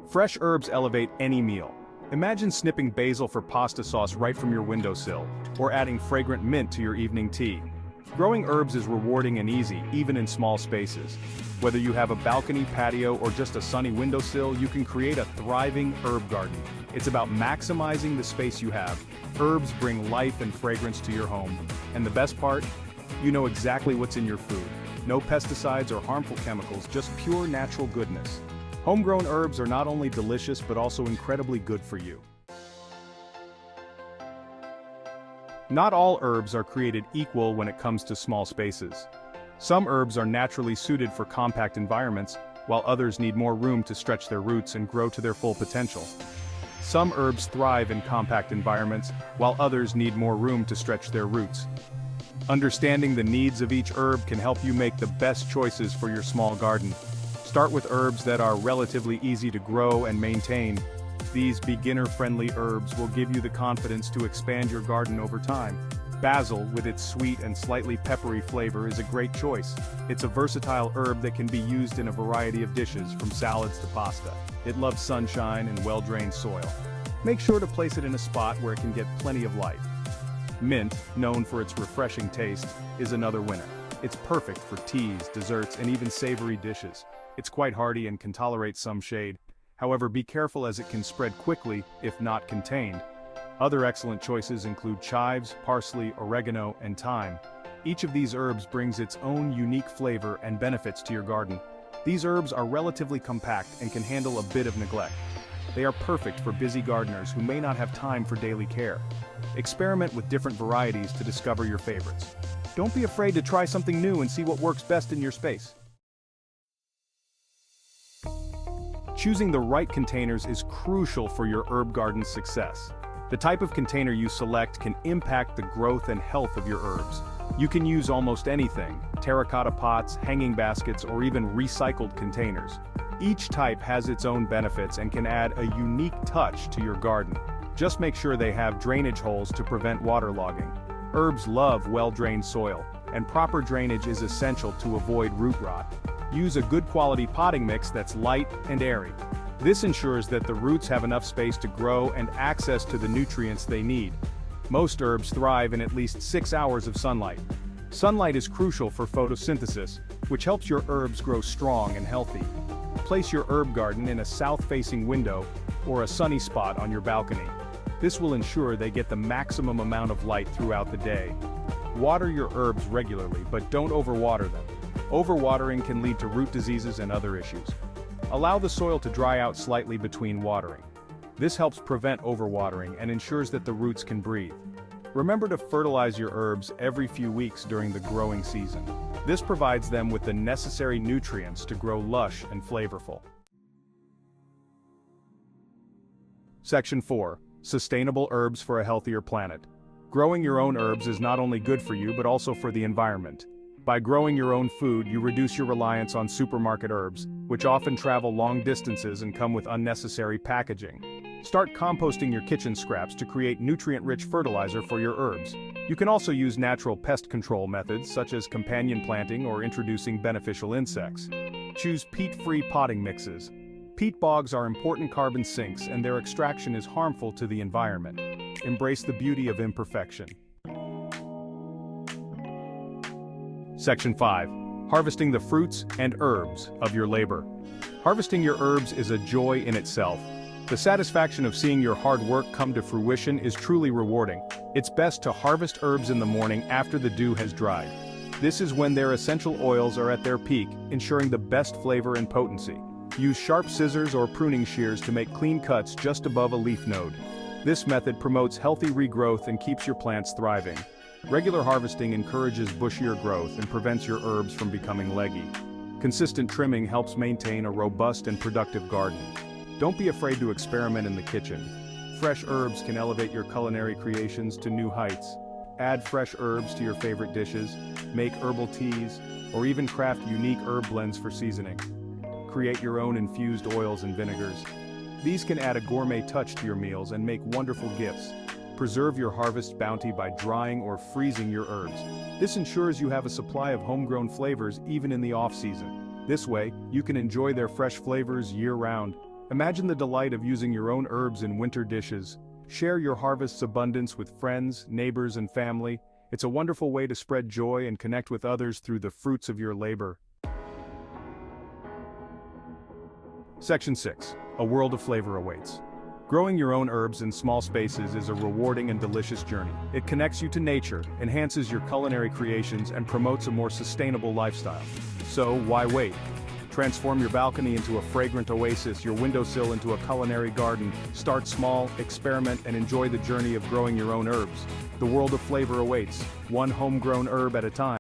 Fresh herbs elevate any meal. Imagine snipping basil for pasta sauce right from your windowsill, or adding fragrant mint to your evening tea. Growing herbs is rewarding and easy, even in small spaces. Whether you have a balcony, patio, or just a sunny windowsill, you can create a thriving herb garden. It's about maximizing the space you have. Herbs bring life and fragrance to your home. And the best part? You know exactly what's in your food. No pesticides or harmful chemicals, just pure natural goodness. Homegrown herbs are not only delicious but also incredibly good for you. Not all herbs are created equal when it comes to small spaces. Some herbs are naturally suited for compact environments, while others need more room to stretch their roots and grow to their full potential. Some herbs thrive in compact environments, while others need more room to stretch their roots. Understanding the needs of each herb can help you make the best choices for your small garden. Start with herbs that are relatively easy to grow and maintain. These beginner-friendly herbs will give you the confidence to expand your garden over time. Basil, with its sweet and slightly peppery flavor, is a great choice. It's a versatile herb that can be used in a variety of dishes, from salads to pasta. It loves sunshine and well-drained soil. Make sure to place it in a spot where it can get plenty of light. Mint, known for its refreshing taste, is another winner. It's perfect for teas, desserts, and even savory dishes. It's quite hardy and can tolerate some shade. However, be careful as it can spread quickly if not contained. Other excellent choices include chives, parsley, oregano, and thyme. Each of these herbs brings its own unique flavor and benefits to your garden. These herbs are relatively compact and can handle a bit of neglect. They are perfect for busy gardeners who may not have time for daily care. Experiment with different varieties to discover your favorites. Don't be afraid to try something new and see what works best in your space. Choosing the right containers is crucial for your herb garden's success. The type of container you select can impact the growth and health of your herbs. You can use almost anything: terracotta pots, hanging baskets, or even recycled containers. Each type has its own benefits and can add a unique touch to your garden. Just make sure they have drainage holes to prevent waterlogging. Herbs love well-drained soil, and proper drainage is essential to avoid root rot. Use a good quality potting mix that's light and airy. This ensures that the roots have enough space to grow and access to the nutrients they need. Most herbs thrive in at least 6 hours of sunlight. Sunlight is crucial for photosynthesis, which helps your herbs grow strong and healthy. Place your herb garden in a south-facing window or a sunny spot on your balcony. This will ensure they get the maximum amount of light throughout the day. Water your herbs regularly, but don't overwater them. Overwatering can lead to root diseases and other issues. Allow the soil to dry out slightly between watering. This helps prevent overwatering and ensures that the roots can breathe. Remember to fertilize your herbs every few weeks during the growing season. This provides them with the necessary nutrients to grow lush and flavorful. Section 4. Sustainable herbs for a healthier planet. Growing your own herbs is not only good for you but also for the environment. By growing your own food, you reduce your reliance on supermarket herbs, which often travel long distances and come with unnecessary packaging. Start composting your kitchen scraps to create nutrient-rich fertilizer for your herbs. You can also use natural pest control methods such as companion planting or introducing beneficial insects. Choose peat-free potting mixes. Peat bogs are important carbon sinks, and their extraction is harmful to the environment. Embrace the beauty of imperfection. Section 5. Harvesting the fruits and herbs of your labor. Harvesting your herbs is a joy in itself. The satisfaction of seeing your hard work come to fruition is truly rewarding. It's best to harvest herbs in the morning after the dew has dried. This is when their essential oils are at their peak, ensuring the best flavor and potency. Use sharp scissors or pruning shears to make clean cuts just above a leaf node. This method promotes healthy regrowth and keeps your plants thriving. Regular harvesting encourages bushier growth and prevents your herbs from becoming leggy. Consistent trimming helps maintain a robust and productive garden. Don't be afraid to experiment in the kitchen. Fresh herbs can elevate your culinary creations to new heights. Add fresh herbs to your favorite dishes, make herbal teas, or even craft unique herb blends for seasoning. Create your own infused oils and vinegars. These can add a gourmet touch to your meals and make wonderful gifts. Preserve your harvest bounty by drying or freezing your herbs. This ensures you have a supply of homegrown flavors even in the off-season. This way, you can enjoy their fresh flavors year-round. Imagine the delight of using your own herbs in winter dishes. Share your harvest's abundance with friends, neighbors, and family. It's a wonderful way to spread joy and connect with others through the fruits of your labor. Section 6. A world of flavor awaits. Growing your own herbs in small spaces is a rewarding and delicious journey. It connects you to nature, enhances your culinary creations, and promotes a more sustainable lifestyle. So, why wait? Transform your balcony into a fragrant oasis, your windowsill into a culinary garden. Start small, experiment, and enjoy the journey of growing your own herbs. The world of flavor awaits, one homegrown herb at a time.